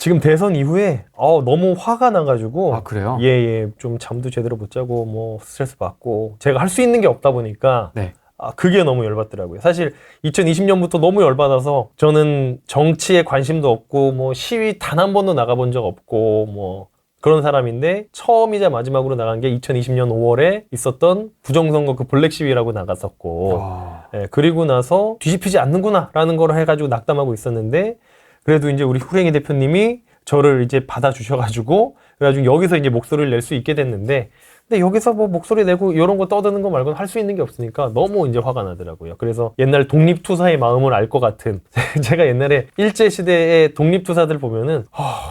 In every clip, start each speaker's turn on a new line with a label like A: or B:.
A: 지금 대선 이후에 너무 화가 나가지고.
B: 아, 그래요?
A: 예. 좀 잠도 제대로 못 자고 뭐 스트레스 받고 제가 할 수 있는 게 없다 보니까
B: 네.
A: 그게 너무 열받더라고요. 사실 2020년부터 너무 열받아서 저는 정치에 관심도 없고 뭐 시위 단 한 번도 나가본 적 없고 뭐 그런 사람인데 처음이자 마지막으로 나간 게 2020년 5월에 있었던 부정선거 그 블랙 시위라고 나갔었고 예, 그리고 나서 뒤집히지 않는구나 라는 걸 해가지고 낙담하고 있었는데 그래도 이제 우리 후랭이 대표님이 저를 이제 받아주셔가지고 그래가지고 여기서 이제 목소리를 낼 수 있게 됐는데 근데 여기서 뭐 목소리 내고 이런 거 떠드는 거 말고는 할 수 있는 게 없으니까 너무 이제 화가 나더라고요. 그래서 옛날 독립투사의 마음을 알 것 같은 제가 옛날에 일제시대의 독립투사들 보면은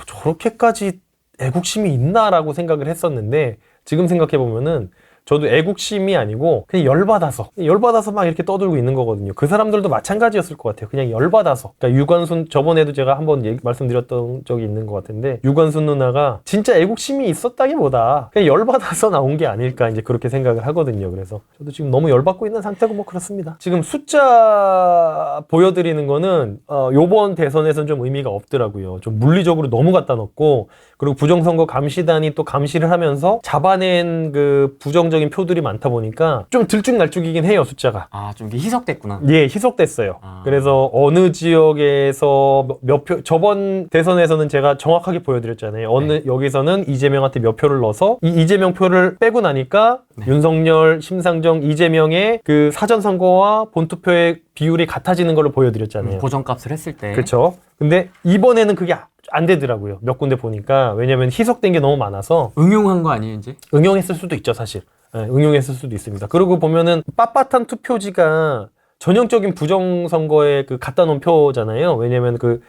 A: 저렇게까지 애국심이 있나라고 생각을 했었는데 지금 생각해 보면은 저도 애국심이 아니고 그냥 열받아서 막 이렇게 떠들고 있는 거거든요. 그 사람들도 마찬가지였을 것 같아요. 그냥 열받아서. 그러니까 유관순 저번에도 제가 한번 말씀드렸던 적이 있는 것 같은데 유관순 누나가 진짜 애국심이 있었다기보다 그냥 열받아서 나온 게 아닐까 이제 그렇게 생각을 하거든요. 그래서 저도 지금 너무 열받고 있는 상태고 뭐 그렇습니다. 지금 숫자 보여드리는 거는 요번 대선에서는 좀 의미가 없더라고요. 좀 물리적으로 너무 갖다 놓고 그리고 부정선거 감시단이 또 감시를 하면서 잡아낸 그 부정적인 표들이 많다 보니까 좀 들쭉날쭉이긴 해요, 숫자가.
B: 좀 이게 희석됐구나.
A: 예, 희석됐어요. 그래서 어느 지역에서 몇 표, 저번 대선에서는 제가 정확하게 보여드렸잖아요. 여기서는 이재명한테 몇 표를 넣어서 이 이재명 표를 빼고 나니까 윤석열, 심상정, 이재명의 그 사전선거와 본투표의 비율이 같아지는 걸로 보여드렸잖아요.
B: 보정값을 했을 때.
A: 그렇죠. 근데 이번에는 그게 안 되더라고요. 몇 군데 보니까. 왜냐면 희석된 게 너무 많아서.
B: 응용한 거 아니에요, 이제?
A: 응용했을 수도 있죠, 사실. 네, 응용했을 수도 있습니다. 그리고 보면은 빳빳한 투표지가 전형적인 부정선거에 그 갖다 놓은 표잖아요. 왜냐면 그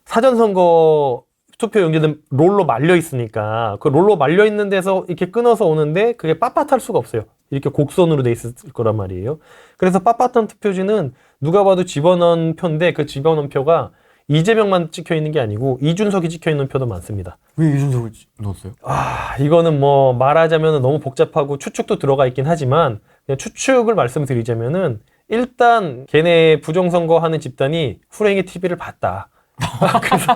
A: 사전선거 투표 용지는 롤로 말려 있으니까 그 롤로 말려 있는 데서 이렇게 끊어서 오는데 그게 빳빳할 수가 없어요. 이렇게 곡선으로 돼 있을 거란 말이에요. 그래서 빳빳한 투표지는 누가 봐도 집어넣은 표인데 그 집어넣은 표가 이재명만 찍혀 있는 게 아니고 이준석이 찍혀 있는 표도 많습니다.
B: 왜 이준석을 넣었어요?
A: 이거는 뭐 말하자면 너무 복잡하고 추측도 들어가 있긴 하지만 그냥 추측을 말씀드리자면은 일단 걔네 부정선거 하는 집단이 후랭이 TV를 봤다. 그래서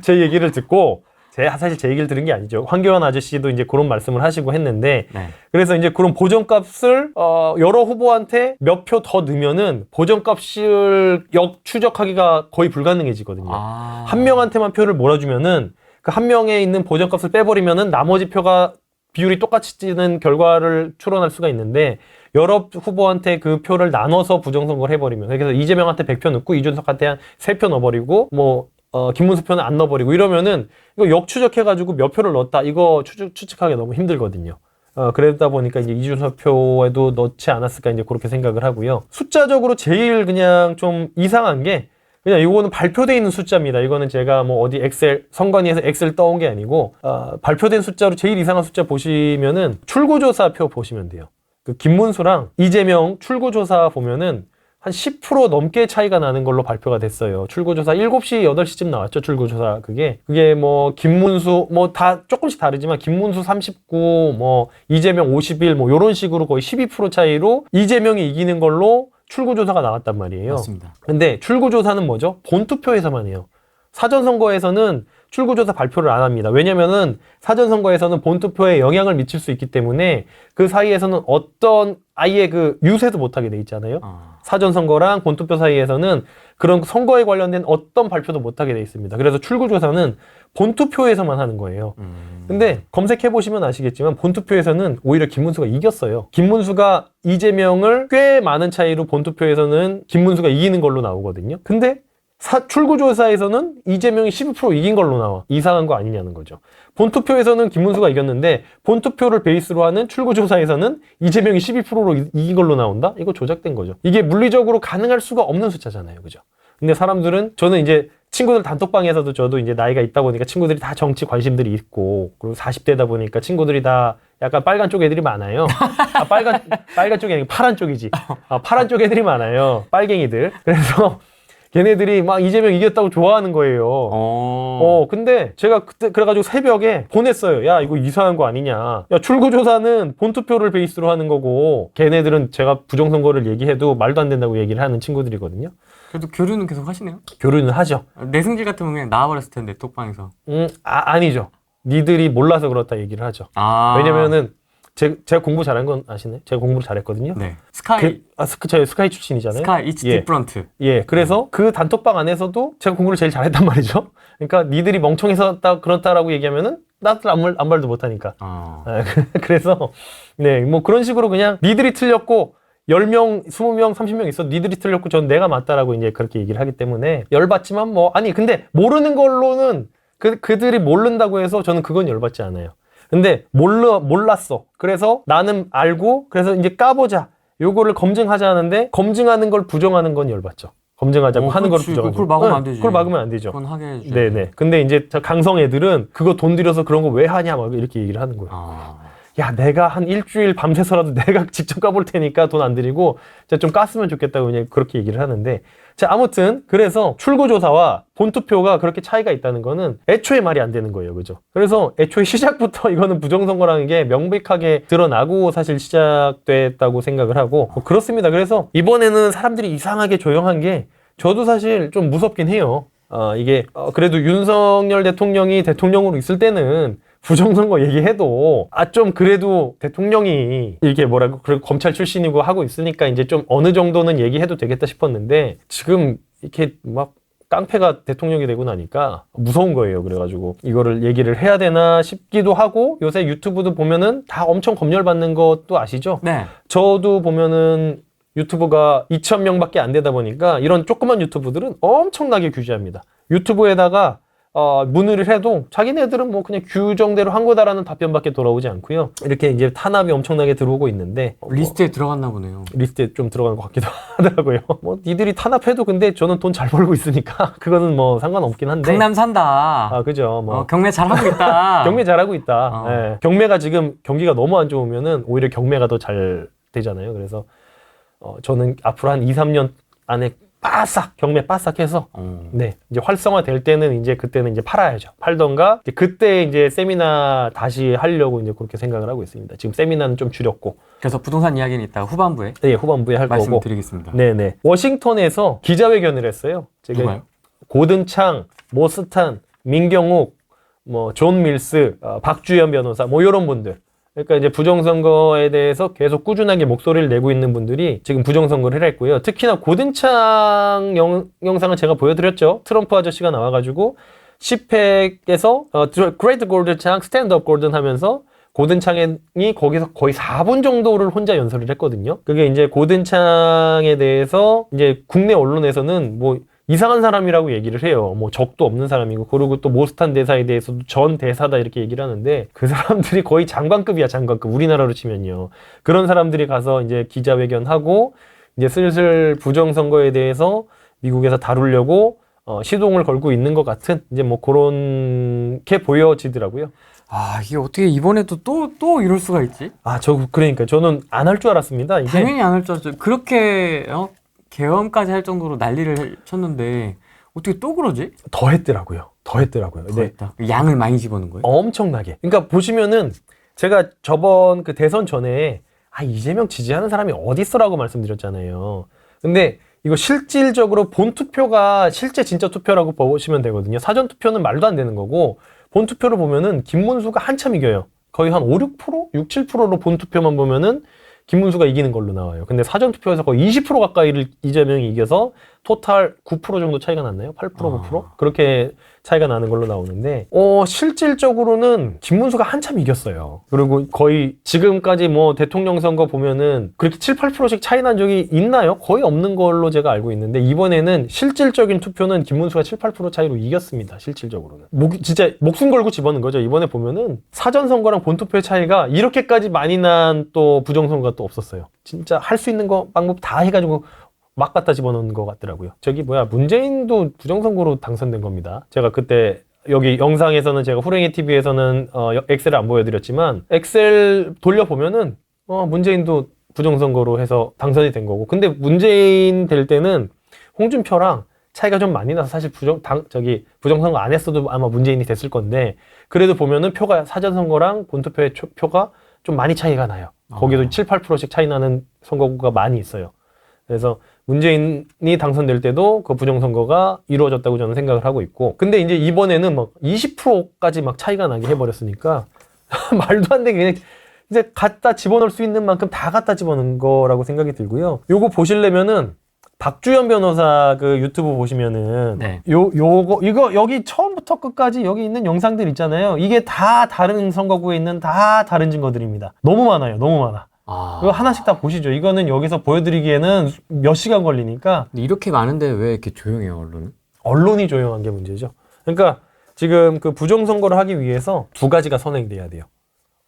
A: 제 얘기를 듣고 사실 제 얘기를 들은 게 아니죠. 황교안 아저씨도 이제 그런 말씀을 하시고 했는데 그래서 이제 그런 보정값을 여러 후보한테 몇 표 더 넣으면은 보정값을 역추적하기가 거의 불가능해지거든요. 한 명한테만 표를 몰아주면은 그 한 명에 있는 보정값을 빼버리면은 나머지 표가 비율이 똑같이 찌는 결과를 추론할 수가 있는데 여러 후보한테 그 표를 나눠서 부정선거를 해버리면 그래서 이재명한테 100표 넣고 이준석한테 한 3표 넣어버리고 뭐 김문수 표는 안 넣어버리고 이러면은 이거 역추적해가지고 몇 표를 넣었다 이거 추측하기 너무 힘들거든요. 그러다 보니까 이제 이준석 표에도 넣지 않았을까 이제 그렇게 생각을 하고요. 숫자적으로 제일 그냥 좀 이상한 게 그냥 이거는 발표되어 있는 숫자입니다. 이거는 제가 뭐 어디 엑셀 선관위에서 엑셀 떠온 게 아니고 발표된 숫자로 제일 이상한 숫자 보시면은 출구조사 표 보시면 돼요. 그 김문수랑 이재명 출구조사 보면은 한 10% 넘게 차이가 나는 걸로 발표가 됐어요. 출구조사 7시, 8시쯤 나왔죠. 출구조사 그게 뭐 김문수 뭐 다 조금씩 다르지만 김문수 39, 뭐 이재명 51 뭐 요런 식으로 거의 12% 차이로 이재명이 이기는 걸로 출구조사가 나왔단 말이에요.
B: 맞습니다.
A: 근데 출구조사는 뭐죠? 본투표에서만 해요. 사전선거에서는 출구조사 발표를 안 합니다. 왜냐면은 사전선거에서는 본투표에 영향을 미칠 수 있기 때문에 그 사이에서는 어떤 아예 그 유세도 못하게 돼 있잖아요. 사전선거랑 본투표 사이에서는 그런 선거에 관련된 어떤 발표도 못하게 돼 있습니다. 그래서 출구조사는 본투표에서만 하는 거예요. 근데 검색해보시면 아시겠지만 본투표에서는 오히려 김문수가 이겼어요. 김문수가 이재명을 꽤 많은 차이로 본투표에서는 김문수가 이기는 걸로 나오거든요. 근데 출구조사에서는 이재명이 12% 이긴 걸로 나와. 이상한 거 아니냐는 거죠. 본투표에서는 김문수가 이겼는데 본투표를 베이스로 하는 출구조사에서는 이재명이 12%로 이긴 걸로 나온다? 이거 조작된 거죠. 이게 물리적으로 가능할 수가 없는 숫자잖아요. 그죠? 근데 사람들은 저는 이제 친구들 단톡방에서도 저도 이제 나이가 있다 보니까 친구들이 다 정치 관심들이 있고 그리고 40대다 보니까 친구들이 다 약간 빨간 쪽 애들이 많아요. 빨간 쪽이 아니고 파란 쪽이지. 파란 쪽 애들이 많아요. 빨갱이들. 그래서 걔네들이 막 이재명 이겼다고 좋아하는 거예요. 근데 제가 그때 그래가지고 새벽에 보냈어요. 야, 이거 이상한 거 아니냐. 야, 출구조사는 본투표를 베이스로 하는 거고 걔네들은 제가 부정선거를 얘기해도 말도 안 된다고 얘기를 하는 친구들이거든요.
B: 그래도 교류는 계속 하시네요.
A: 교류는 하죠.
B: 내 승질 같으면 그냥 나와버렸을 텐데 톡방에서.
A: 아니죠. 니들이 몰라서 그렇다 얘기를 하죠.
B: 아.
A: 왜냐면은 제가 공부 잘한 건 아시네? 제가 공부를 잘했거든요.
B: 네. 스카이.
A: 저희 스카이 출신이잖아요.
B: 스카이 it's
A: 예.
B: different.
A: 예, 그래서 그 단톡방 안에서도 제가 공부를 제일 잘했단 말이죠. 그러니까 니들이 멍청해서 그렇다라고 얘기하면은 나들 아무 말도 못하니까. 그래서 네, 뭐 그런 식으로 그냥 니들이 틀렸고 10명, 20명, 30명 있어 니들이 틀렸고 전 내가 맞다라고 이제 그렇게 얘기를 하기 때문에 열받지만 뭐 아니 근데 모르는 걸로는 그들이 모른다고 해서 저는 그건 열받지 않아요. 근데 몰랐어. 그래서 나는 알고 그래서 이제 까보자. 요거를 검증하자 하는데 검증하는 걸 부정하는 건 열받죠. 검증하자고 하는 걸 부정하죠.
B: 그걸 막으면 안 되지.
A: 그걸 막으면 안 되죠.
B: 그건 하게 해주죠.
A: 네네. 근데 이제 강성 애들은 그거 돈 들여서 그런 거 왜 하냐 막 이렇게 얘기를 하는 거예요. 야, 내가 한 일주일 밤새서라도 내가 직접 까볼 테니까 돈 안 들이고 좀 깠으면 좋겠다고 그냥 그렇게 얘기를 하는데 자, 아무튼 그래서 출구조사와 본투표가 그렇게 차이가 있다는 거는 애초에 말이 안 되는 거예요. 그죠? 그래서 애초에 시작부터 이거는 부정선거라는 게 명백하게 드러나고 사실 시작됐다고 생각을 하고 뭐 그렇습니다. 그래서 이번에는 사람들이 이상하게 조용한 게 저도 사실 좀 무섭긴 해요. 이게 그래도 윤석열 대통령이 대통령으로 있을 때는 부정선거 얘기해도 좀 그래도 대통령이 이게 뭐라고 그리고 검찰 출신이고 하고 있으니까 이제 좀 어느 정도는 얘기해도 되겠다 싶었는데 지금 이렇게 막 깡패가 대통령이 되고 나니까 무서운 거예요. 그래가지고 이거를 얘기를 해야 되나 싶기도 하고 요새 유튜브도 보면은 다 엄청 검열받는 것도 아시죠?
B: 네.
A: 저도 보면은 유튜브가 2,000명밖에 안 되다 보니까 이런 조그만 유튜브들은 엄청나게 규제합니다. 유튜브에다가 문의를 해도 자기네들은 뭐 그냥 규정대로 한 거다라는 답변밖에 돌아오지 않고요. 이렇게 이제 탄압이 엄청나게 들어오고 있는데
B: 리스트에 들어갔나 보네요.
A: 리스트에 좀 들어간 것 같기도 하더라고요. 뭐 니들이 탄압해도 근데 저는 돈 잘 벌고 있으니까 그거는 뭐 상관없긴 한데.
B: 강남 산다.
A: 그죠. 뭐
B: 경매 잘하고 있다.
A: 경매 잘하고 있다. 예. 경매가 지금 경기가 너무 안 좋으면은 오히려 경매가 더 잘 되잖아요. 그래서 저는 앞으로 한 2, 3년 안에 빠싹 경매 빠싹 해서 네 이제 활성화 될 때는 이제 그때는 이제 팔아야죠. 팔던가 이제 그때 이제 세미나 다시 하려고 이제 그렇게 생각을 하고 있습니다. 지금 세미나는 좀 줄였고
B: 그래서 부동산 이야기는 이따 후반부에
A: 네 후반부에 할 거고
B: 말씀드리겠습니다.
A: 네네 워싱턴에서 기자회견을 했어요.
B: 누가요?
A: 고든창, 모스탄, 민경욱, 뭐 존 밀스, 박주현 변호사 뭐 이런 분들. 그러니까 이제 부정선거에 대해서 계속 꾸준하게 목소리를 내고 있는 분들이 지금 부정선거를 했고요. 특히나 고든창 영상을 제가 보여드렸죠. 트럼프 아저씨가 나와가지고 10팩에서 Great Golden창, Stand Up Golden 하면서 고든창이 거기서 거의 4분 정도를 혼자 연설을 했거든요. 그게 이제 고든창에 대해서 이제 국내 언론에서는 뭐 이상한 사람이라고 얘기를 해요. 뭐 적도 없는 사람이고 그리고 또 모스탄 대사에 대해서도 전 대사다 이렇게 얘기를 하는데 그 사람들이 거의 장관급이야. 장관급. 우리나라로 치면요. 그런 사람들이 가서 이제 기자회견하고 이제 슬슬 부정선거에 대해서 미국에서 다루려고 시동을 걸고 있는 것 같은 이제 뭐 그렇게 보여지더라고요.
B: 이게 어떻게 이번에도 또 이럴 수가 있지?
A: 그러니까 저는 안 할 줄 알았습니다. 이게
B: 당연히 안 할 줄 알았죠. 그렇게 계엄까지 할 정도로 난리를 쳤는데 어떻게 또 그러지?
A: 더 했더라고요. 네.
B: 양을 많이 집어넣은 거예요?
A: 엄청나게. 그러니까 보시면은 제가 저번 그 대선 전에 이재명 지지하는 사람이 어디 있어라고 말씀드렸잖아요. 근데 이거 실질적으로 본투표가 실제 진짜 투표라고 보시면 되거든요. 사전투표는 말도 안 되는 거고 본투표를 보면은 김문수가 한참 이겨요. 거의 한 5, 6%? 6, 7%로 본투표만 보면은 김문수가 이기는 걸로 나와요. 근데 사전투표에서 거의 20% 가까이를 이재명이 이겨서 토탈 9% 정도 차이가 났나요? 8%, 9%? 그렇게 차이가 나는 걸로 나오는데 실질적으로는 김문수가 한참 이겼어요. 그리고 거의 지금까지 뭐 대통령 선거 보면은 그렇게 7, 8%씩 차이 난 적이 있나요? 거의 없는 걸로 제가 알고 있는데 이번에는 실질적인 투표는 김문수가 7, 8% 차이로 이겼습니다. 실질적으로는. 진짜 목숨 걸고 집어넣은 거죠. 이번에 보면은 사전선거랑 본투표의 차이가 이렇게까지 많이 난 또 부정선거가 또 없었어요. 진짜 할 수 있는 거 방법 다 해가지고 막 갖다 집어넣은 것 같더라고요. 문재인도 부정선거로 당선된 겁니다. 제가 그때 여기 영상에서는 제가 후랭이 TV에서는 엑셀을 안 보여드렸지만 엑셀 돌려보면은 문재인도 부정선거로 해서 당선이 된 거고 근데 문재인 될 때는 홍준표랑 차이가 좀 많이 나서 사실 부정선거 안 했어도 아마 문재인이 됐을 건데 그래도 보면은 표가 사전선거랑 본투표의 표가 좀 많이 차이가 나요. 거기도 7, 8%씩 차이 나는 선거구가 많이 있어요. 그래서 문재인이 당선될 때도 그 부정선거가 이루어졌다고 저는 생각을 하고 있고, 근데 이제 이번에는 막 20%까지 막 차이가 나게 해버렸으니까 말도 안 되게 그냥 이제 갖다 집어넣을 수 있는 만큼 다 갖다 집어넣은 거라고 생각이 들고요. 요거 보시려면은 박주현 변호사 그 유튜브 보시면은
B: 네.
A: 이거 여기 처음부터 끝까지 여기 있는 영상들 있잖아요. 이게 다 다른 선거구에 있는 다 다른 증거들입니다. 너무 많아요. 너무 많아. 이거 하나씩 다 보시죠. 이거는 여기서 보여드리기에는 몇 시간 걸리니까.
B: 근데 이렇게 많은데 왜 이렇게 조용해요, 언론은?
A: 언론이 조용한 게 문제죠. 그러니까 지금 그 부정선거를 하기 위해서 두 가지가 선행돼야 돼요.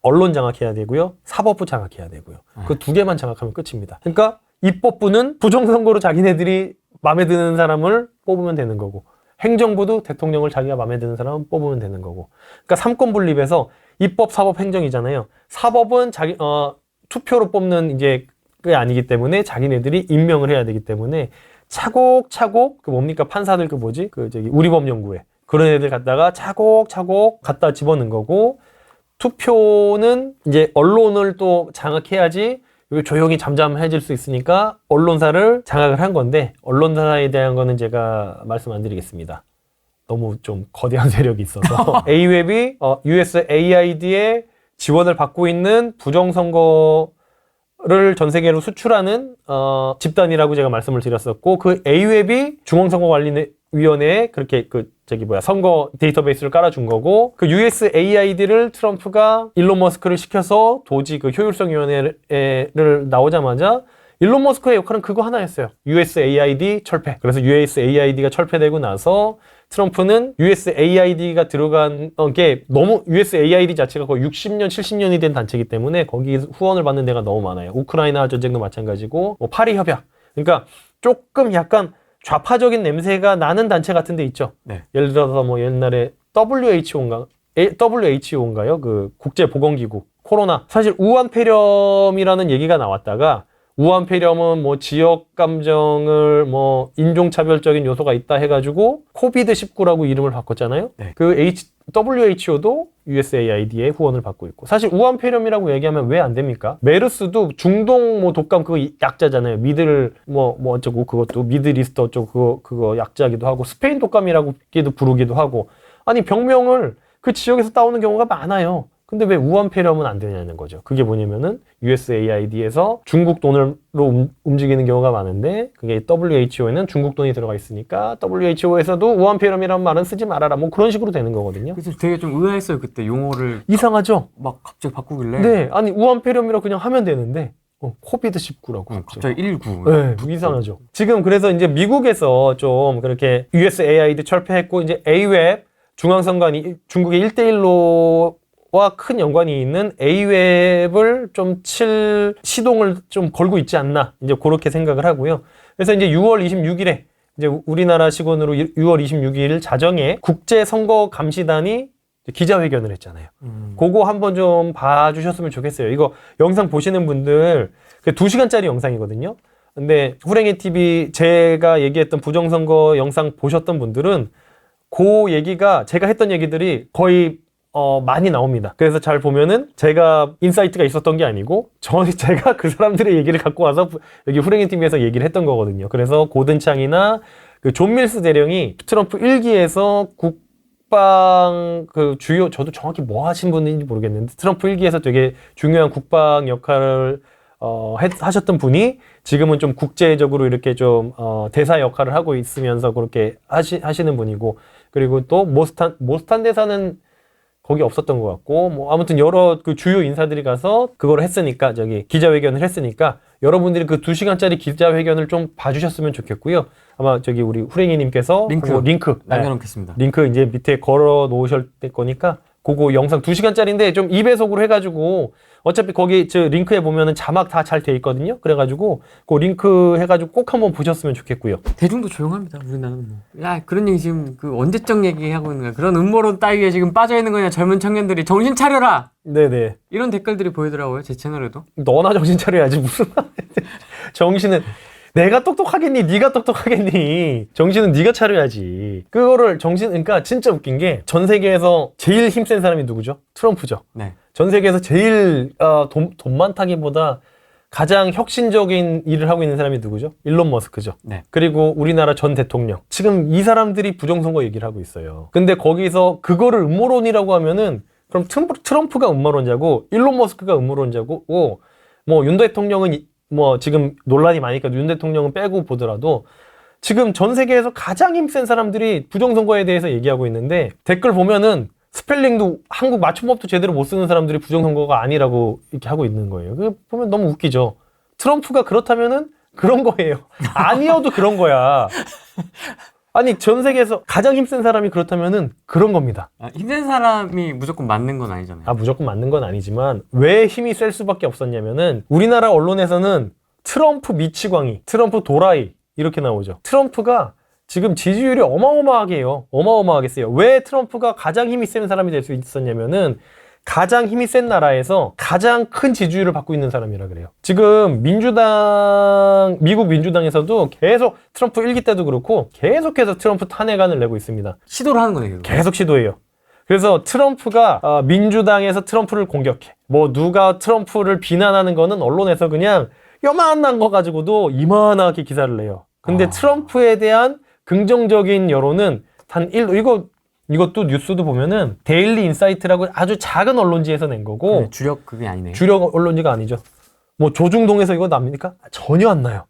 A: 언론 장악해야 되고요. 사법부 장악해야 되고요. 그 두 개만 장악하면 끝입니다. 그러니까 입법부는 부정선거로 자기네들이 마음에 드는 사람을 뽑으면 되는 거고, 행정부도 대통령을 자기가 마음에 드는 사람을 뽑으면 되는 거고. 그러니까 삼권 분립에서 입법, 사법, 행정이잖아요. 사법은 투표로 뽑는 이제 게 아니기 때문에 자기네들이 임명을 해야 되기 때문에 차곡차곡 그 뭡니까 판사들 그 뭐지 그 저기 우리법연구회 그런 애들 갖다가 차곡차곡 갖다 집어넣은 거고, 투표는 이제 언론을 또 장악해야지 여기 조용히 잠잠해질 수 있으니까 언론사를 장악을 한 건데, 언론사에 대한 거는 제가 말씀 안 드리겠습니다. 너무 좀 거대한 세력이 있어서 A웹이 USAID의 지원을 받고 있는 부정선거를 전 세계로 수출하는 집단이라고 제가 말씀을 드렸었고, 그 A웹이 중앙선거관리위원회에 그렇게 선거 데이터베이스를 깔아준 거고, 그 USAID를 트럼프가 일론 머스크를 시켜서 도지 그 효율성위원회를 나오자마자 일론 머스크의 역할은 그거 하나였어요. USAID 철폐. 그래서 USAID가 철폐되고 나서 트럼프는 USAID가 들어간 게 너무 USAID 자체가 거의 60년, 70년이 된 단체이기 때문에 거기 후원을 받는 데가 너무 많아요. 우크라이나 전쟁도 마찬가지고, 파리 협약. 그러니까 조금 약간 좌파적인 냄새가 나는 단체 같은 데 있죠.
B: 네.
A: 예를 들어서 뭐 옛날에 WHO인가요? 그 국제보건기구. 코로나. 사실 우한폐렴이라는 얘기가 나왔다가, 우한폐렴은 뭐 지역 감정을 뭐 인종차별적인 요소가 있다 해가지고 코비드19라고 이름을 바꿨잖아요.
B: 네.
A: 그 WHO도 USAID의 후원을 받고 있고, 사실 우한폐렴이라고 얘기하면 왜 안 됩니까? 메르스도 중동 뭐 독감 그거 약자잖아요. 미들 뭐 어쩌고 그것도 미드리스트 어쩌고 그거 약자기도 하고, 스페인 독감이라고 부르기도 하고, 아니 병명을 그 지역에서 따오는 경우가 많아요. 근데 왜 우한폐렴은 안 되냐는 거죠. 그게 뭐냐면은 USAID에서 중국 돈으로 움직이는 경우가 많은데, 그게 WHO에는 중국 돈이 들어가 있으니까 WHO에서도 우한폐렴이라는 말은 쓰지 말아라. 뭐 그런 식으로 되는 거거든요.
B: 그래서 되게 좀 의아했어요, 그때 용어를
A: 이상하죠?
B: 막 갑자기 바꾸길래.
A: 네, 아니 우한폐렴이라고 그냥 하면 되는데 코비드19라고
B: 갑자기 19.
A: 네, 이상하죠. 지금 그래서 이제 미국에서 좀 그렇게 USAID 철폐했고, 이제 A웹 중앙선관위 중국의 1대1로 와 큰 연관이 있는 A웹을 좀 시동을 좀 걸고 있지 않나, 이제 그렇게 생각을 하고요. 그래서 이제 6월 26일에 이제 우리나라 시간으로 6월 26일 자정에 국제선거감시단이 기자회견을 했잖아요. 그거 한번 좀 봐주셨으면 좋겠어요. 이거 영상 보시는 분들 2시간짜리 영상이거든요. 근데 후랭이 TV 제가 얘기했던 부정선거 영상 보셨던 분들은 그 얘기가 제가 했던 얘기들이 거의 많이 나옵니다. 그래서 잘 보면은 제가 인사이트가 있었던 게 아니고 제가 그 사람들의 얘기를 갖고 와서 여기 후랭이 TV에서 얘기를 했던 거거든요. 그래서 고든창이나 그 존 밀스 대령이 트럼프 1기에서 국방 저도 정확히 뭐 하신 분인지 모르겠는데 트럼프 1기에서 되게 중요한 국방 역할을 하셨던 분이 지금은 좀 국제적으로 이렇게 좀 대사 역할을 하고 있으면서 그렇게 하시는 분이고, 그리고 또 모스탄 대사는 거기 없었던 것 같고, 뭐 아무튼 여러 그 주요 인사들이 가서 그걸 했으니까, 기자회견을 했으니까 여러분들이 그 2시간짜리 기자회견을 좀 봐주셨으면 좋겠고요. 아마 우리 후랭이님께서 링크
B: 남겨놓겠습니다.
A: 링크 이제 밑에 걸어 놓으실 거니까 그거 영상 2시간짜리인데 좀 2배속으로 해가지고, 어차피 거기 링크에 보면은 자막 다 잘 돼 있거든요. 그래가지고 그 링크 해가지고 꼭 한번 보셨으면 좋겠고요.
B: 대중도 조용합니다. 우리나라는 뭐. 야, 그런 얘기 지금 그 언제적 얘기하고 있는 거야. 그런 음모론 따위에 지금 빠져 있는 거냐, 젊은 청년들이. 정신 차려라.
A: 네네.
B: 이런 댓글들이 보이더라고요, 제 채널에도.
A: 너나 정신 차려야지 무슨 정신은 내가 똑똑하겠니? 네가 똑똑하겠니? 정신은 네가 차려야지. 그러니까 진짜 웃긴 게 전 세계에서 제일 힘센 사람이 누구죠? 트럼프죠.
B: 네.
A: 전 세계에서 제일 돈 많다기보다 가장 혁신적인 일을 하고 있는 사람이 누구죠? 일론 머스크죠.
B: 네.
A: 그리고 우리나라 전 대통령. 지금 이 사람들이 부정선거 얘기를 하고 있어요. 근데 거기서 그거를 음모론이라고 하면은 그럼 트럼프가 음모론자고 일론 머스크가 음모론자고 뭐 윤 대통령은 뭐 지금 논란이 많으니까 윤 대통령은 빼고 보더라도 지금 전 세계에서 가장 힘센 사람들이 부정선거에 대해서 얘기하고 있는데 댓글 보면은 스펠링도 한국 맞춤법도 제대로 못 쓰는 사람들이 부정선거가 아니라고 이렇게 하고 있는 거예요. 그 보면 너무 웃기죠. 트럼프가 그렇다면은 그런 거예요. 아니어도 그런 거야. 아니 전 세계에서 가장 힘센 사람이 그렇다면은 그런 겁니다.
B: 힘든 사람이 무조건 맞는 건 아니잖아요.
A: 무조건 맞는 건 아니지만 왜 힘이 셀 수밖에 없었냐면은 우리나라 언론에서는 트럼프 미치광이, 트럼프 도라이 이렇게 나오죠. 트럼프가 지금 지지율이 어마어마하게 해요. 어마어마하게 세요. 왜 트럼프가 가장 힘이 센 사람이 될 수 있었냐면은 가장 힘이 센 나라에서 가장 큰 지지율을 받고 있는 사람이라 그래요. 지금 미국 민주당에서도 계속 트럼프 1기 때도 그렇고 계속해서 트럼프 탄핵안을 내고 있습니다.
B: 시도를 하는 거네요.
A: 계속 시도해요. 그래서 트럼프가 민주당에서 트럼프를 공격해. 뭐 누가 트럼프를 비난하는 거는 언론에서 그냥 요만한 거 가지고도 이만하게 기사를 내요. 근데 트럼프에 대한 긍정적인 여론은 단 1, 이것도 뉴스도 보면은 데일리 인사이트라고 아주 작은 언론지에서 낸 거고
B: 주력 그게 아니네요.
A: 주력 언론지가 아니죠. 뭐 조중동에서 이거 납니까? 전혀 안 나요.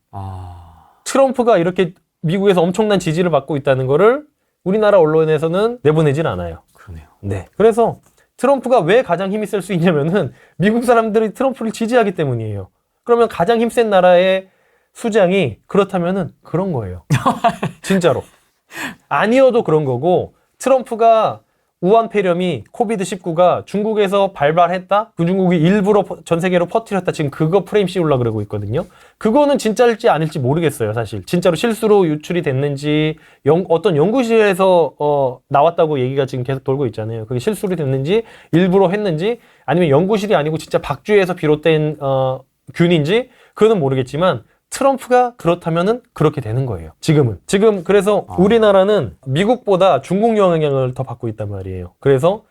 A: 트럼프가 이렇게 미국에서 엄청난 지지를 받고 있다는 거를 우리나라 언론에서는 내보내질 않아요.
B: 그러네요.
A: 네. 그래서 트럼프가 왜 가장 힘이 셀 수 있냐면은 미국 사람들이 트럼프를 지지하기 때문이에요. 그러면 가장 힘센 나라의 수장이 그렇다면은 그런 거예요. 진짜로. 아니어도 그런 거고 트럼프가 우한 폐렴이 코비드19가 중국에서 발발했다? 그 중국이 일부러 전 세계로 퍼뜨렸다. 지금 그거 프레임 씌우려고 그러고 있거든요. 그거는 진짜일지 아닐지 모르겠어요, 사실. 진짜로 실수로 유출이 됐는지, 어떤 연구실에서 나왔다고 얘기가 지금 계속 돌고 있잖아요. 그게 실수로 됐는지, 일부러 했는지, 아니면 연구실이 아니고 진짜 박쥐에서 비롯된 균인지, 그거는 모르겠지만, 트럼프가 그렇다면은 그렇게 되는 거예요. 지금은. 지금 그래서 우리나라는 미국보다 중국 영향을 더 받고 있단 말이에요. 그래서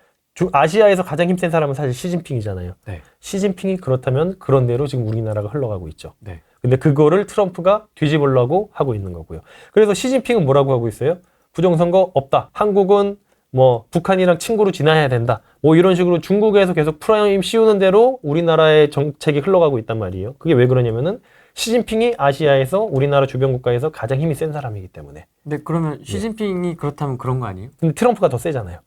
A: 아시아에서 가장 힘센 사람은 사실 시진핑이잖아요.
B: 네.
A: 시진핑이 그렇다면 그런 대로 지금 우리나라가 흘러가고 있죠.
B: 네.
A: 근데 그거를 트럼프가 뒤집으려고 하고 있는 거고요. 그래서 시진핑은 뭐라고 하고 있어요? 부정선거 없다. 한국은 뭐 북한이랑 친구로 지내야 된다. 뭐 이런 식으로 중국에서 계속 프레임 씌우는 대로 우리나라의 정책이 흘러가고 있단 말이에요. 그게 왜 그러냐면은 시진핑이 아시아에서 우리나라 주변 국가에서 가장 힘이 센 사람이기 때문에.
B: 근데 그러면 시진핑이 그렇다면 그런 거 아니에요?
A: 근데 트럼프가 더 세잖아요.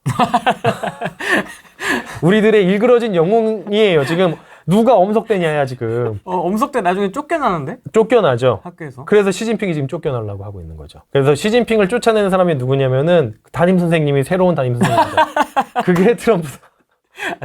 A: 우리들의 일그러진 영웅이에요. 지금 누가 엄석대냐야 지금.
B: 엄석대 나중에 쫓겨나는데?
A: 쫓겨나죠.
B: 학교에서.
A: 그래서 시진핑이 지금 쫓겨나려고 하고 있는 거죠. 그래서 시진핑을 쫓아내는 사람이 누구냐면은 담임 선생님이 새로운 담임 선생님이죠. 그게 트럼프.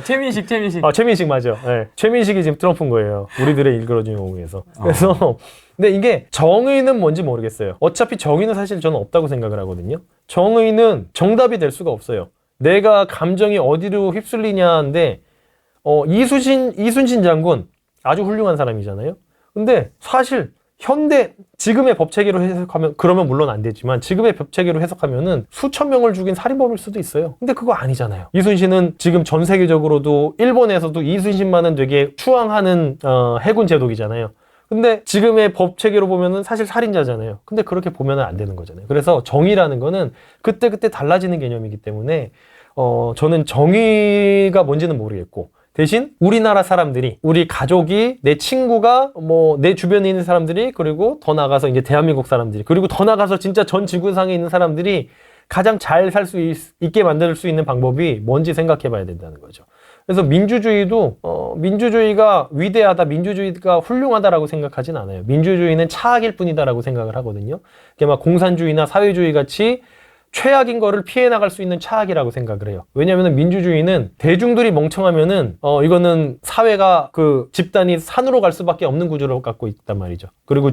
B: 최민식.
A: 최민식 맞아. 네. 최민식이 지금 트럼프인 거예요. 우리들의 일그러진 영웅에서. 그래서 근데 이게 정의는 뭔지 모르겠어요. 어차피 정의는 사실 저는 없다고 생각을 하거든요. 정의는 정답이 될 수가 없어요. 내가 감정이 어디로 휩쓸리냐인데 이순신 장군 아주 훌륭한 사람이잖아요. 근데 사실 지금의 법 체계로 해석하면, 그러면 물론 안 되지만, 지금의 법 체계로 해석하면은 수천 명을 죽인 살인범일 수도 있어요. 근데 그거 아니잖아요. 이순신은 지금 전 세계적으로도, 일본에서도 이순신만은 되게 추앙하는, 해군 제독이잖아요. 근데 지금의 법 체계로 보면은 사실 살인자잖아요. 근데 그렇게 보면은 안 되는 거잖아요. 그래서 정의라는 거는 그때그때 달라지는 개념이기 때문에, 저는 정의가 뭔지는 모르겠고, 대신 우리나라 사람들이, 우리 가족이, 내 친구가, 뭐 내 주변에 있는 사람들이, 그리고 더 나가서 이제 대한민국 사람들이, 그리고 더 나가서 진짜 전 지구상에 있는 사람들이 가장 잘 살 수 있게 만들 수 있는 방법이 뭔지 생각해 봐야 된다는 거죠. 그래서 민주주의도 민주주의가 위대하다, 민주주의가 훌륭하다라고 생각하진 않아요. 민주주의는 차악일 뿐이다라고 생각을 하거든요. 그게 막 공산주의나 사회주의 같이 최악인 거를 피해 나갈 수 있는 차악이라고 생각을 해요. 왜냐하면 민주주의는 대중들이 멍청하면은 이거는 사회가 그 집단이 산으로 갈 수밖에 없는 구조를 갖고 있단 말이죠. 그리고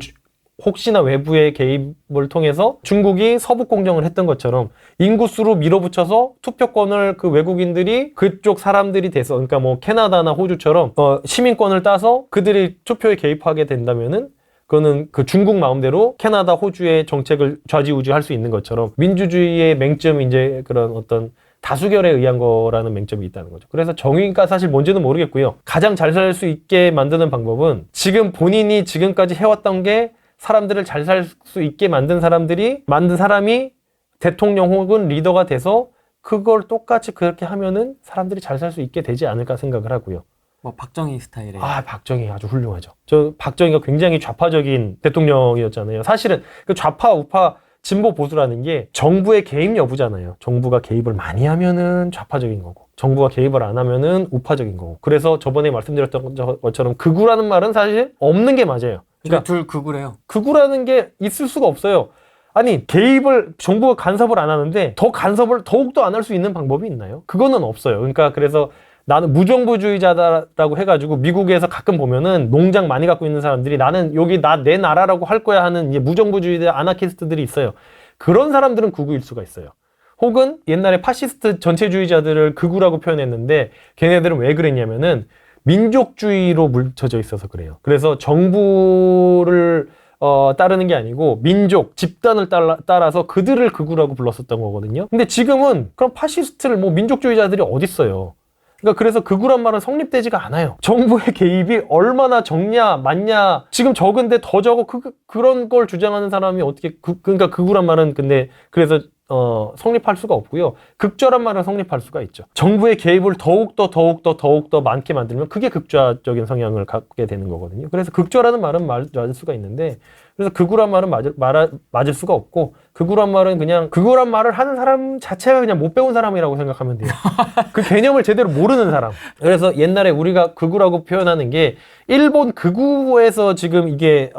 A: 혹시나 외부의 개입을 통해서 중국이 서북 공정을 했던 것처럼 인구수로 밀어붙여서 투표권을 그 외국인들이 그쪽 사람들이 돼서, 그러니까 뭐 캐나다나 호주처럼 시민권을 따서 그들이 투표에 개입하게 된다면은 그거는 그 중국 마음대로 캐나다, 호주의 정책을 좌지우지할 수 있는 것처럼 민주주의의 맹점, 이제 그런 어떤 다수결에 의한 거라는 맹점이 있다는 거죠. 그래서 정의가 사실 뭔지는 모르겠고요. 가장 잘 살 수 있게 만드는 방법은 지금 본인이 지금까지 해왔던 게 사람들을 잘 살 수 있게 만든 사람이 대통령 혹은 리더가 돼서 그걸 똑같이 그렇게 하면은 사람들이 잘 살 수 있게 되지 않을까 생각을 하고요.
B: 뭐 박정희 스타일의.
A: 박정희 아주 훌륭하죠. 저 박정희가 굉장히 좌파적인 대통령이었잖아요. 사실은 그 좌파, 우파, 진보, 보수라는 게 정부의 개입 여부잖아요. 정부가 개입을 많이 하면은 좌파적인 거고, 정부가 개입을 안 하면은 우파적인 거고. 그래서 저번에 말씀드렸던 것처럼 극우라는 말은 사실 없는 게 맞아요.
B: 그러니까 둘 극우래요.
A: 극우라는 게 있을 수가 없어요. 아니, 개입을 정부가 간섭을 안 하는데 더 간섭을 더욱더 안 할 수 있는 방법이 있나요? 그거는 없어요. 그러니까 그래서 나는 무정부주의자다라고 해가지고 미국에서 가끔 보면은 농장 많이 갖고 있는 사람들이 나는 여기 내 나라라고 할 거야 하는 이제 무정부주의자 아나키스트들이 있어요. 그런 사람들은 극우일 수가 있어요. 혹은 옛날에 파시스트 전체주의자들을 극우라고 표현했는데 걔네들은 왜 그랬냐면은 민족주의로 물쳐져 있어서 그래요. 그래서 정부를 따르는 게 아니고 민족, 집단을 따라서 그들을 극우라고 불렀었던 거거든요. 근데 지금은 그런 파시스트를 민족주의자들이 어딨어요. 그러니까 그래서 극우란 말은 성립되지가 않아요. 정부의 개입이 얼마나 적냐 많냐 지금 적은데 더 적어 그런 걸 주장하는 사람이 어떻게 그러니까 극우란 말은 근데 그래서 성립할 수가 없고요. 극좌란 말은 성립할 수가 있죠. 정부의 개입을 더욱더 많게 만들면 그게 극좌적인 성향을 갖게 되는 거거든요. 그래서 극좌라는 말은 맞을 수가 있는데 그래서 극우란 말은 맞을 수가 없고 극우란 말은 그냥 극우란 말을 하는 사람 자체가 그냥 못 배운 사람이라고 생각하면 돼요. 그 개념을 제대로 모르는 사람. 그래서 옛날에 우리가 극우라고 표현하는 게 일본 극우에서 지금 이게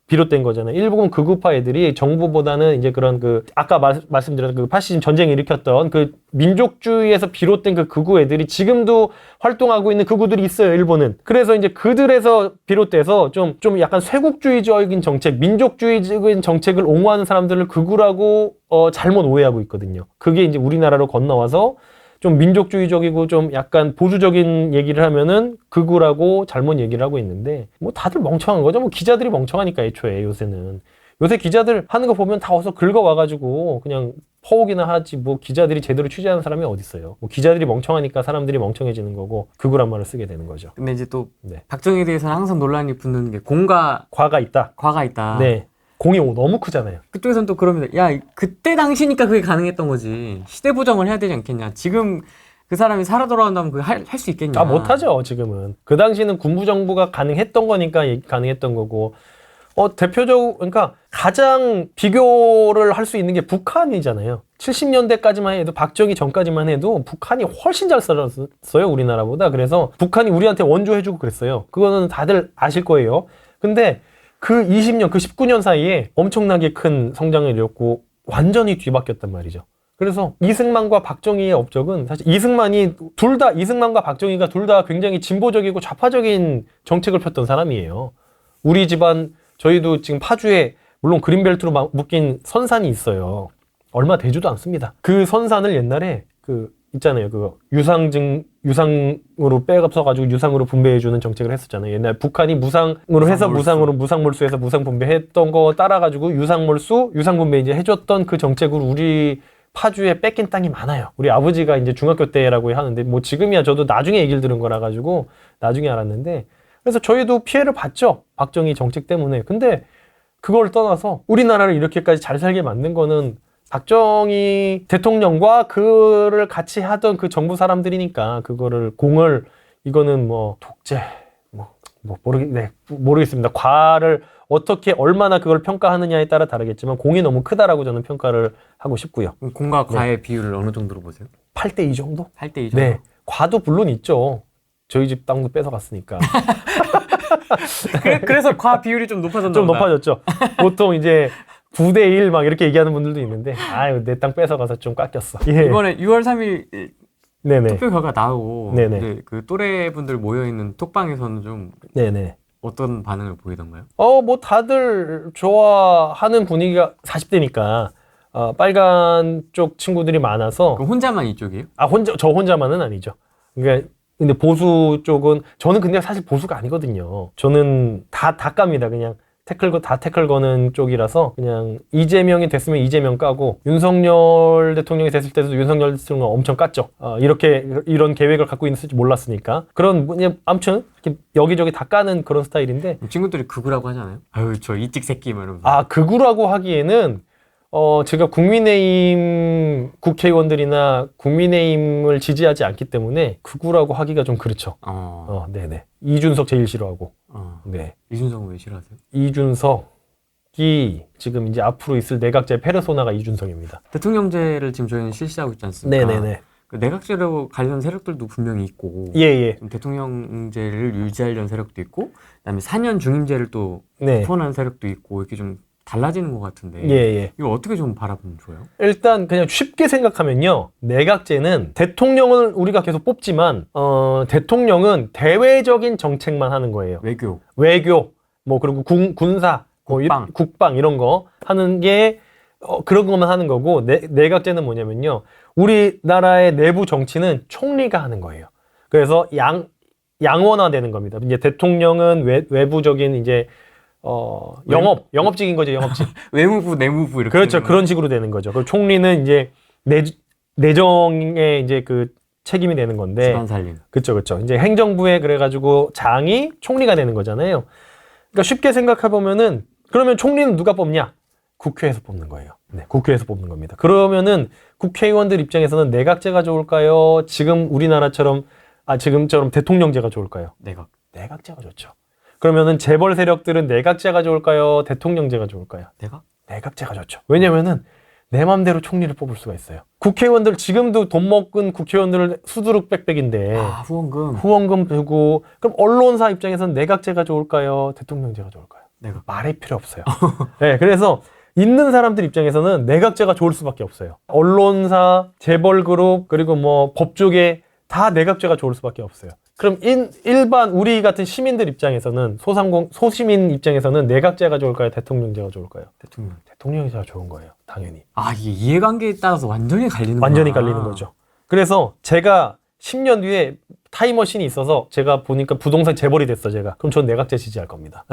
A: 비롯된 거잖아요. 일본 극우파 애들이 정부보다는 이제 그런 아까 말씀드렸던 그 파시즘 전쟁을 일으켰던 그 민족주의에서 비롯된 그 극우 애들이 지금도 활동하고 있는 극우들이 있어요, 일본은. 그래서 이제 그들에서 비롯돼서 좀 약간 쇄국주의적인 정책, 민족주의적인 정책을 옹호하는 사람들을 극우라고 잘못 오해하고 있거든요. 그게 이제 우리나라로 건너와서 좀 민족주의적이고 좀 약간 보수적인 얘기를 하면은 극우라고 잘못 얘기를 하고 있는데 다들 멍청한 거죠. 기자들이 멍청하니까 애초에 요새는. 요새 기자들 하는 거 보면 다 어서 긁어와가지고 그냥 퍼오기나 하지 기자들이 제대로 취재하는 사람이 어딨어요. 기자들이 멍청하니까 사람들이 멍청해지는 거고 극우란 말을 쓰게 되는 거죠.
B: 근데 이제 또 박정희에 대해서는 항상 논란이 붙는 게 공과
A: 과가 있다.
B: 과가 있다.
A: 네. 공이 너무 크잖아요.
B: 그쪽에서는 또 그럽니다. 야, 그때 당시니까 그게 가능했던 거지. 시대 보정을 해야 되지 않겠냐. 지금 그 사람이 살아 돌아온다면 그거 할 수 있겠냐.
A: 못하죠, 지금은. 그 당시는 군부정부가 가능했던 거니까 가능했던 거고. 대표적으로, 그러니까 가장 비교를 할 수 있는 게 북한이잖아요. 70년대까지만 해도, 박정희 전까지만 해도 북한이 훨씬 잘 살았어요, 우리나라보다. 그래서 북한이 우리한테 원조해주고 그랬어요. 그거는 다들 아실 거예요. 근데 그 20년, 그 19년 사이에 엄청나게 큰 성장을 이뤘고 완전히 뒤바뀌었단 말이죠. 그래서 이승만과 박정희의 업적은 사실 이승만과 박정희가 둘 다 굉장히 진보적이고 좌파적인 정책을 폈던 사람이에요. 우리 집안, 저희도 지금 파주에 물론 그린벨트로 묶인 선산이 있어요. 얼마 되지도 않습니다. 그 선산을 옛날에 있잖아요. 유상으로 빼갑서가지고 유상으로 분배해주는 정책을 했었잖아요. 옛날 북한이 무상으로 해서 무상몰수해서 무상 분배했던 거 따라가지고 유상몰수, 유상분배 이제 해줬던 그 정책으로 우리 파주에 뺏긴 땅이 많아요. 우리 아버지가 이제 중학교 때라고 하는데 지금이야 저도 나중에 얘기를 들은 거라 가지고 나중에 알았는데 그래서 저희도 피해를 봤죠. 박정희 정책 때문에. 근데 그걸 떠나서 우리나라를 이렇게까지 잘 살게 만든 거는 박정희 대통령과 그를 같이 하던 그 정부 사람들이니까 이거는 독재 모르겠습니다. 과를 어떻게 얼마나 그걸 평가하느냐에 따라 다르겠지만 공이 너무 크다라고 저는 평가를 하고 싶고요.
B: 공과 과의 비율을 어느 정도로 보세요?
A: 8대2 정도?
B: 8대2 정도?
A: 네. 과도 물론 있죠. 저희 집 땅도 뺏어갔으니까.
B: 그래서 과 비율이 좀 높아졌나
A: 좀
B: 보다.
A: 높아졌죠. 보통 이제 9대1 막 이렇게 얘기하는 분들도 있는데 내 땅 뺏어가서 좀 깎였어. 예.
B: 이번에 6월 3일
A: 네네.
B: 투표 결과 나오고
A: 네네.
B: 이제 그 또래분들 모여있는 톡방에서는 좀
A: 네네.
B: 어떤 반응을 보이던가요?
A: 다들 좋아하는 분위기가 40대니까 빨간 쪽 친구들이 많아서.
B: 그럼 혼자만 이쪽이에요?
A: 저 혼자만은 아니죠. 그러니까 근데 보수 쪽은 저는 근데 사실 보수가 아니거든요. 저는 다 깝니다. 그냥 태클 거는 쪽이라서 그냥 이재명이 됐으면 이재명 까고 윤석열 대통령이 됐을 때도 윤석열 대통령 엄청 깠죠. 이런 계획을 갖고 있을지 몰랐으니까. 아무튼 이렇게 여기저기 다 까는 그런 스타일인데
B: 친구들이 극우라고 하잖아요. 아유 저 이찍 새끼 이러면서.
A: 극우라고 하기에는 제가 국민의힘 국회의원들이나 국민의힘을 지지하지 않기 때문에 극우라고 하기가 좀 그렇죠. 네네. 이준석 제일 싫어하고. 네.
B: 이준석 왜 싫어하세요?
A: 이준석이 지금 이제 앞으로 있을 내각제 페르소나가 이준석입니다.
B: 대통령제를 지금 저희는 실시하고 있지 않습니까?
A: 네네네.
B: 그 내각제로 관련 세력들도 분명히 있고,
A: 예.
B: 대통령제를 유지하려는 세력도 있고, 그다음에 4년 중임제를 또
A: 네.
B: 후원하는 세력도 있고 이렇게 좀 달라지는 것 같은데
A: 예.
B: 이거 어떻게 좀 바라보면 좋아요?
A: 일단 그냥 쉽게 생각하면요. 내각제는 대통령을 우리가 계속 뽑지만 대통령은 대외적인 정책만 하는 거예요. 외교 뭐 그리고 군사 국방 이런 거 하는 게 그런 것만 하는 거고 내각제는 뭐냐면요. 우리나라의 내부 정치는 총리가 하는 거예요. 그래서 양원화되는 겁니다. 이제 대통령은 외부적인 이제 영업직인 거죠, 영업직.
B: 외무부, 내무부 이렇게.
A: 그렇죠. 그런 식으로 되는 거죠. 그 총리는 이제 내정에 이제 그 책임이 되는 건데.
B: 집안 살림.
A: 그렇죠. 이제 행정부에 그래가지고 장이 총리가 되는 거잖아요. 그러니까 쉽게 생각해 보면은 그러면 총리는 누가 뽑냐? 국회에서 뽑는 거예요. 네, 국회에서 뽑는 겁니다. 그러면은 국회의원들 입장에서는 내각제가 좋을까요? 지금처럼 대통령제가 좋을까요? 내각제가 좋죠. 그러면은 재벌 세력들은 내각제가 좋을까요? 대통령제가 좋을까요? 내각제가 좋죠. 왜냐면은 내 맘대로 총리를 뽑을 수가 있어요. 국회의원들 지금도 돈 먹은 국회의원들을 수두룩 빽빽인데 후원금 주고 그럼 언론사 입장에서는 내각제가 좋을까요? 대통령제가 좋을까요? 말이 필요 없어요. 네, 그래서 있는 사람들 입장에서는 내각제가 좋을 수밖에 없어요. 언론사, 재벌그룹 그리고 뭐 법조계 다 내각제가 좋을 수밖에 없어요. 그럼 일반 우리 같은 시민들 입장에서는 소시민 입장에서는 내각제가 좋을까요? 대통령제가 좋을까요? 대통령제가 좋은 거예요. 당연히.
B: 이게 이해관계에 따라서 완전히 갈리는
A: 거죠. 그래서 제가 10년 뒤에 타임머신이 있어서 제가 보니까 부동산 재벌이 됐어 제가. 그럼 전 내각제 지지할 겁니다.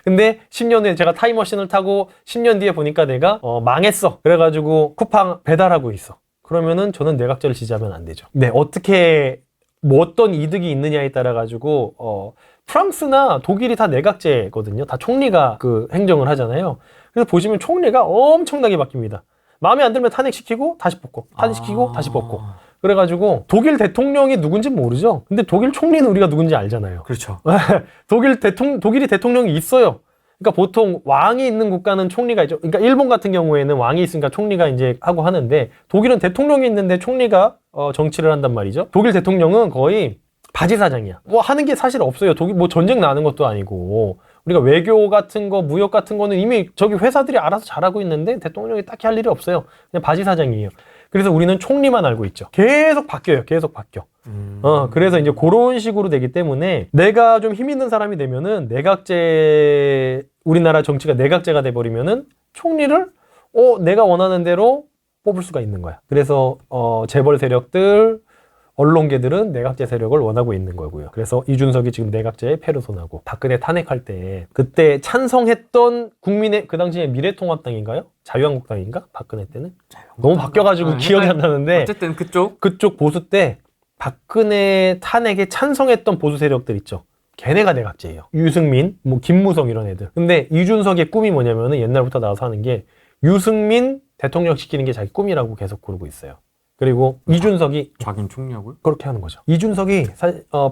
A: 근데 10년 후에 제가 타임머신을 타고 10년 뒤에 보니까 내가 망했어. 그래가지고 쿠팡 배달하고 있어. 그러면은 저는 내각제를 지지하면 안 되죠. 네, 어떤 이득이 있느냐에 따라 가지고 프랑스나 독일이 다 내각제거든요. 다 총리가 그 행정을 하잖아요. 그래서 보시면 총리가 엄청나게 바뀝니다. 마음에 안 들면 탄핵시키고 다시 뽑고 탄핵시키고 다시 뽑고. 그래가지고 독일 대통령이 누군지 모르죠. 근데 독일 총리는 우리가 누군지 알잖아요.
B: 그렇죠.
A: 독일이 대통령이 있어요. 그러니까 보통 왕이 있는 국가는 총리가 있죠. 그러니까 일본 같은 경우에는 왕이 있으니까 총리가 이제 하고 하는데 독일은 대통령이 있는데 총리가 정치를 한단 말이죠. 독일 대통령은 거의 바지사장이야. 뭐 하는 게 사실 없어요. 독일 뭐 전쟁 나는 것도 아니고 우리가 외교 같은 거, 무역 같은 거는 이미 저기 회사들이 알아서 잘하고 있는데 대통령이 딱히 할 일이 없어요. 그냥 바지사장이에요. 그래서 우리는 총리만 알고 있죠. 계속 바뀌어요. 그래서 이제 그런 식으로 되기 때문에 내가 좀 힘 있는 사람이 되면은 우리나라 정치가 내각제가 돼버리면은 총리를 내가 원하는 대로 뽑을 수가 있는 거야. 그래서 재벌 세력들, 언론계들은 내각제 세력을 원하고 있는 거고요. 그래서 이준석이 지금 내각제의 페르소나고 박근혜 탄핵할 때 그때 찬성했던 국민의 그 당시에 미래통합당인가요? 자유한국당인가? 박근혜 때는? 너무 바뀌어가지고 기억이 안 나는데
B: 어쨌든 그쪽
A: 보수 때 박근혜 탄핵에 찬성했던 보수 세력들 있죠. 걔네가 내각제예요. 유승민, 뭐 김무성 이런 애들. 근데 이준석의 꿈이 뭐냐면은 옛날부터 나와서 하는 게 유승민 대통령 시키는 게 자기 꿈이라고 계속 그러고 있어요. 그리고 이준석이
B: 자기는 총리하고요?
A: 그렇게 하는 거죠. 이준석이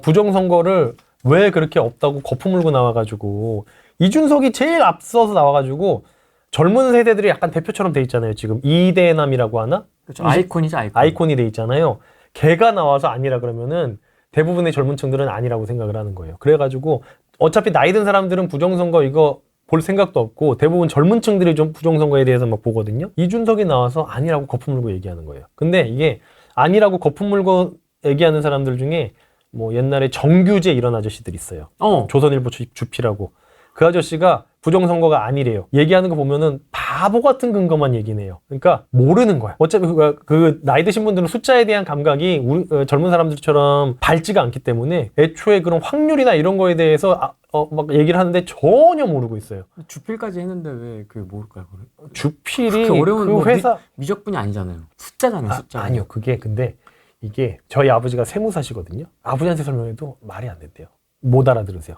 A: 부정선거를 왜 그렇게 없다고 거품 물고 나와가지고 이준석이 제일 앞서서 나와가지고 젊은 세대들이 약간 대표처럼 돼 있잖아요. 지금 이대남이라고 하나?
B: 그렇죠. 아이콘이죠.
A: 아이콘이 돼 있잖아요. 걔가 나와서 아니라 그러면은 대부분의 젊은 층들은 아니라고 생각을 하는 거예요. 그래가지고 어차피 나이 든 사람들은 부정선거 이거 볼 생각도 없고 대부분 젊은 층들이 좀 부정선거에 대해서 막 보거든요. 이준석이 나와서 아니라고 거품 물고 얘기하는 거예요. 근데 이게 아니라고 거품 물고 얘기하는 사람들 중에 뭐 옛날에 정규제 이런 아저씨들 있어요. 조선일보 주피라고. 그 아저씨가 부정선거가 아니래요. 얘기하는 거 보면은 바보 같은 근거만 얘기네요. 그러니까 모르는 거야. 어차피 그 나이 드신 분들은 숫자에 대한 감각이 우리 젊은 사람들처럼 밝지가 않기 때문에 애초에 그런 확률이나 이런 거에 대해서 막 얘기를 하는데 전혀 모르고 있어요.
B: 주필까지 했는데 왜 그 모를까요?
A: 주필이
B: 그렇게 어려운
A: 그
B: 뭐
A: 회사
B: 미적분이 아니잖아요. 숫자잖아요. 숫자.
A: 아니요. 그게 근데 이게 저희 아버지가 세무사시거든요. 아버지한테 설명해도 말이 안 된대요. 못 알아들으세요.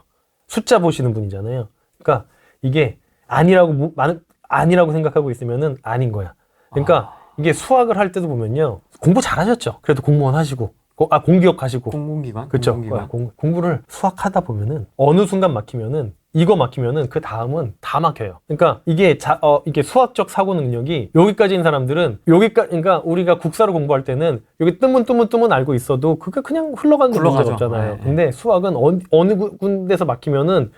A: 숫자 보시는 분이잖아요. 그러니까 이게 아니라고 생각하고 있으면은 아닌 거야. 그러니까 이게 수학을 할 때도 보면요. 공부 잘하셨죠. 그래도 공무원 하시고 공기업 가시고
B: 공공기관.
A: 그렇죠. 공부를 수학하다 보면은 어느 순간 막히면은 이거 막히면은 그 다음은 다 막혀요. 그러니까 이게 이게 수학적 사고 능력이 여기까지인 사람들은 그러니까 우리가 국사를 공부할 때는 여기 뜨문 알고 있어도 그게 그냥 흘러가는 문제가 없잖아요.
B: 네.
A: 근데 수학은 어느 군데서 막히면은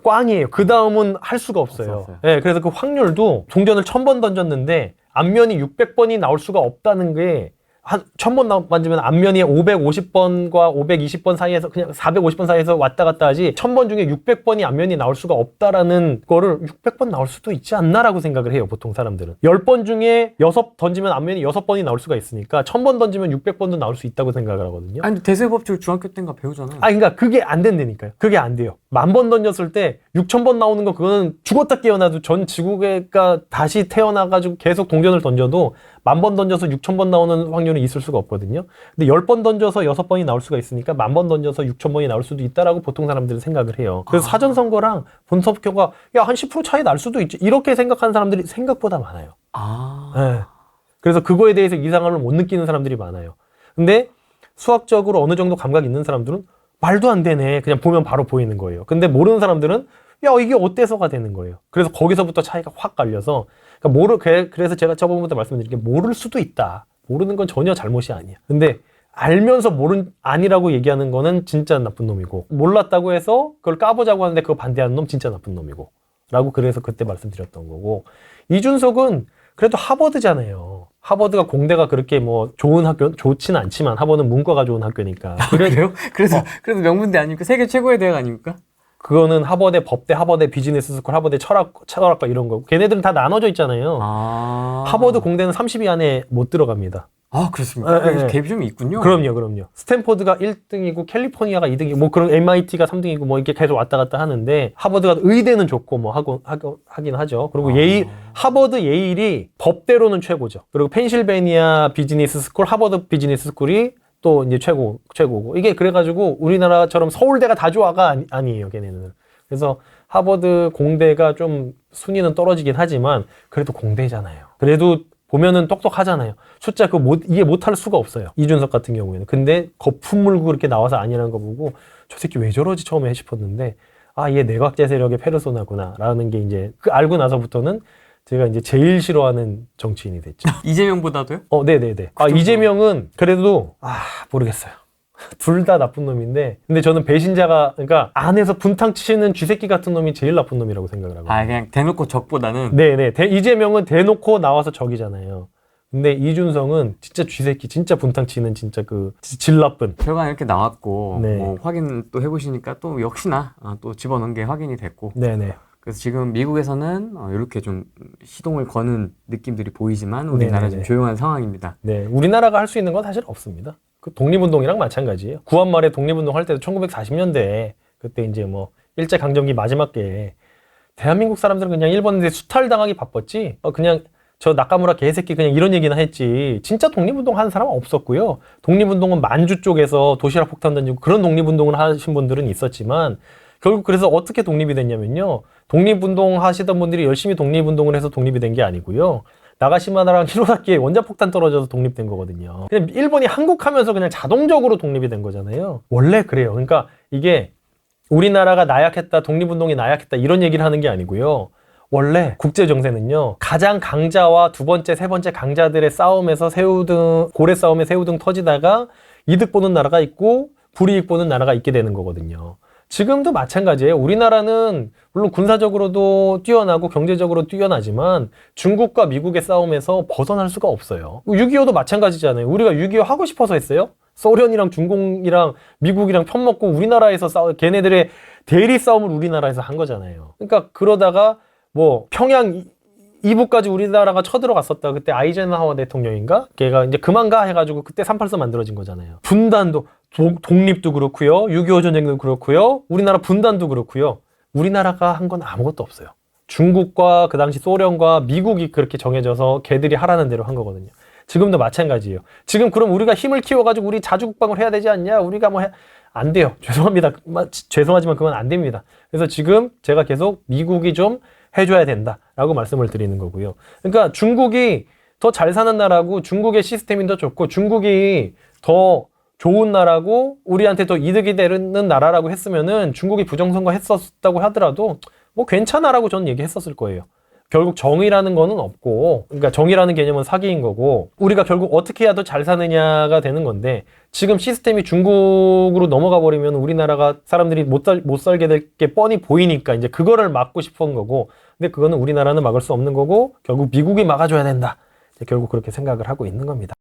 A: 꽝이에요. 그 다음은 할 수가 없어요. 네, 그래서 그 확률도 동전을 1000번 던졌는데 앞면이 600번이 나올 수가 없다는 게 한 1000번 만지면 앞면이 550번과 520번 사이에서 그냥 450번 사이에서 왔다 갔다 하지 1000번 중에 600번이 앞면이 나올 수가 없다라는 거를 600번 나올 수도 있지 않나라고 생각을 해요. 보통 사람들은. 10번 중에 6 던지면 앞면이 6번이 나올 수가 있으니까 1000번 던지면 600번도 나올 수 있다고 생각을 하거든요.
B: 아니 대세법칙 중학교 때인가 배우잖아요.
A: 그러니까 그게 안 된다니까요. 그게 안 돼요. 10,000번 던졌을 때 6000번 나오는 거 그거는 죽었다 깨어나도 전 지구가 다시 태어나가지고 계속 동전을 던져도 10,000번 던져서 6000번 나오는 확률이 있을 수가 없거든요. 근데 10번 던져서 6번이 나올 수가 있으니까 10,000번 던져서 6000번이 나올 수도 있다라고 보통 사람들은 생각을 해요. 그래서 사전선거랑 본선거가 한 10% 차이 날 수도 있지. 이렇게 생각하는 사람들이 생각보다 많아요. 네. 그래서 그거에 대해서 이상함을 못 느끼는 사람들이 많아요. 근데 수학적으로 어느 정도 감각 있는 사람들은 말도 안 되네. 그냥 보면 바로 보이는 거예요. 근데 모르는 사람들은 이게 어때서가 되는 거예요. 그래서 거기서부터 차이가 확 갈려서 그래서 제가 저번부터 말씀드린 게 모를 수도 있다. 모르는 건 전혀 잘못이 아니야. 근데 알면서 아니라고 얘기하는 거는 진짜 나쁜 놈이고 몰랐다고 해서 그걸 까보자고 하는데 그거 반대하는 놈 진짜 나쁜 놈이고 라고 그래서 그때 말씀드렸던 거고 이준석은 그래도 하버드잖아요. 하버드가 공대가 그렇게 뭐 좋은 학교 좋지는 않지만 하버드는 문과가 좋은 학교니까.
B: 그래요? 그래도 명문대 아닙니까? 세계 최고의 대학 아닙니까?
A: 그거는 하버드 법대, 하버드 비즈니스 스쿨, 하버드 철학과 이런 거. 걔네들은 다 나눠져 있잖아요. 하버드 공대는 30위 안에 못 들어갑니다.
B: 그렇습니까?
A: 네.
B: 대비점이 있군요.
A: 그럼요. 스탠포드가 1등이고 캘리포니아가 2등이고 뭐 그런 MIT가 3등이고 뭐 이렇게 계속 왔다 갔다 하는데 하버드가 의대는 좋고 뭐 하긴 하죠. 그리고 하버드 예일이 법대로는 최고죠. 그리고 펜실베니아 비즈니스 스쿨, 하버드 비즈니스 스쿨이 또 이제 최고고 이게 그래가지고 우리나라처럼 서울대가 다 좋아가 아니에요. 걔네는. 그래서 하버드 공대가 좀 순위는 떨어지긴 하지만 그래도 공대잖아요. 그래도 보면은 똑똑하잖아요. 숫자 이해 못할 수가 없어요. 이준석 같은 경우에는. 근데 거품 물고 그렇게 나와서 아니라는 거 보고 저 새끼 왜 저러지 처음에 싶었는데 얘 내각제 세력의 페르소나구나 라는 게 이제 알고 나서부터는 제가 이제 제일 싫어하는 정치인이 됐죠.
B: 이재명보다도요?
A: 네네네. 이재명은 그래도 모르겠어요. 둘 다 나쁜 놈인데 근데 저는 그러니까 안에서 분탕 치는 쥐새끼 같은 놈이 제일 나쁜 놈이라고 생각을 하거든요.
B: 그냥 대놓고 적보다는?
A: 네네. 이재명은 대놓고 나와서 적이잖아요. 근데 이준석은 진짜 쥐새끼, 진짜 분탕 치는 진짜 질 나쁜.
B: 결과는 이렇게 나왔고
A: 네.
B: 뭐 확인 또 해보시니까 또 역시나 또 집어넣은 게 확인이 됐고.
A: 네네.
B: 그래서 지금 미국에서는 이렇게 좀 시동을 거는 느낌들이 보이지만 우리나라 좀 조용한 상황입니다.
A: 네, 우리나라가 할 수 있는 건 사실 없습니다. 그 독립운동이랑 마찬가지예요. 구한말에 독립운동 할 때도 1940년대에 그때 이제 뭐 일제강점기 마지막 게 대한민국 사람들은 그냥 일본한테 수탈당하기 바빴지 그냥 저 나카무라 개새끼 그냥 이런 얘기나 했지 진짜 독립운동 하는 사람은 없었고요. 독립운동은 만주 쪽에서 도시락 폭탄 던지고 그런 독립운동을 하신 분들은 있었지만 결국 그래서 어떻게 독립이 됐냐면요. 독립운동 하시던 분들이 열심히 독립운동을 해서 독립이 된 게 아니고요. 나가시마나랑 히로사키에 원자폭탄 떨어져서 독립된 거거든요. 그냥 일본이 한국하면서 그냥 자동적으로 독립이 된 거잖아요. 원래 그래요. 그러니까 이게 우리나라가 나약했다, 독립운동이 나약했다 이런 얘기를 하는 게 아니고요. 원래 국제정세는요. 가장 강자와 두 번째, 세 번째 강자들의 싸움에서 고래 싸움에 새우등 터지다가 이득 보는 나라가 있고 불이익 보는 나라가 있게 되는 거거든요. 지금도 마찬가지예요. 우리나라는 물론 군사적으로도 뛰어나고 경제적으로 뛰어나지만 중국과 미국의 싸움에서 벗어날 수가 없어요. 6.25도 마찬가지잖아요. 우리가 6.25 하고 싶어서 했어요? 소련이랑 중공이랑 미국이랑 편먹고 우리나라에서 걔네들의 대리 싸움을 우리나라에서 한 거잖아요. 그러니까 그러다가 뭐 평양 이북까지 우리나라가 쳐들어갔었다. 그때 아이젠하워 대통령인가? 걔가 이제 그만 가 해가지고 그때 3.8선 만들어진 거잖아요. 분단도 독립도 그렇고요. 6.25 전쟁도 그렇고요. 우리나라 분단도 그렇고요. 우리나라가 한 건 아무것도 없어요. 중국과 그 당시 소련과 미국이 그렇게 정해져서 걔들이 하라는 대로 한 거거든요. 지금도 마찬가지예요. 지금 그럼 우리가 힘을 키워가지고 우리 자주국방을 해야 되지 않냐? 우리가 뭐 안 돼요. 죄송합니다. 죄송하지만 그건 안 됩니다. 그래서 지금 제가 계속 미국이 좀 해줘야 된다라고 말씀을 드리는 거고요. 그러니까 중국이 더 잘 사는 나라고 중국의 시스템이 더 좋고 중국이 더 좋은 나라고 우리한테 더 이득이 되는 나라라고 했으면은 중국이 부정선거 했었다고 하더라도 뭐 괜찮아라고 저는 얘기했었을 거예요. 결국 정의라는 거는 없고, 그러니까 정의라는 개념은 사기인 거고, 우리가 결국 어떻게 해야 더 잘 사느냐가 되는 건데, 지금 시스템이 중국으로 넘어가 버리면 우리나라가 사람들이 못 살게 될 게 뻔히 보이니까 이제 그거를 막고 싶은 거고, 근데 그거는 우리나라는 막을 수 없는 거고, 결국 미국이 막아줘야 된다. 결국 그렇게 생각을 하고 있는 겁니다.